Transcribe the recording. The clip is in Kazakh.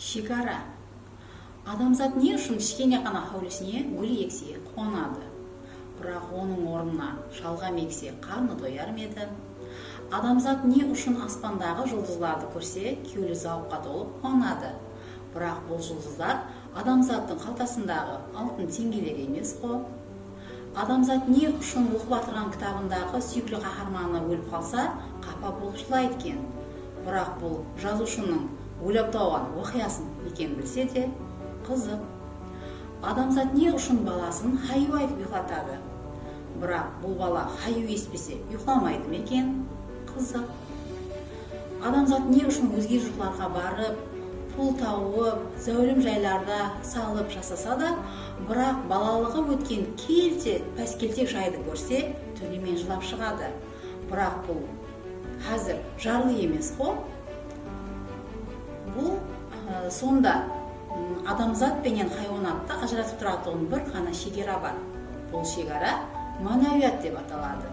Шекара. Адамзат не үшін кішкене ғана хәулесіне гүл ексе қуанады. Бірақ оның орнына шалғам ексе қарны дояр ма еді? Адамзат не үшін аспандағы жұлдыздарды көрсе кеулі зауыққа толып қуанады. Бірақ бұл жұлдыздар адамзаттың қалтасындағы алтын теңгелер емес қой. Адамзат не үшін оқып отырған кітабындағы сүйікті қаһарманы өліп қалса қапа болып жылайды екен. Бірақ бұл жазушының ойлап тауған оқиғасын екен білсе де қызық. Адамзат не үшін баласын хаю айтып ұйықтатады. Бірақ бұл бала хаю еспесе ұйықламайды ма екен? Қызық. Адамзат не үшін өзге жұртларға барып, пұл тауып, зәулім жайларда салып жасаса да, бірақ балалығы өткен пәскелтек жайды көрсе, төбемен жылап шығады. Бірақ бұл қазір жарлы емес қой. Бұл сонда адамзат пенен хайуанатты ажыратып тұратын бір ғана шекара бар. Бұл шекара манавият деп аталады.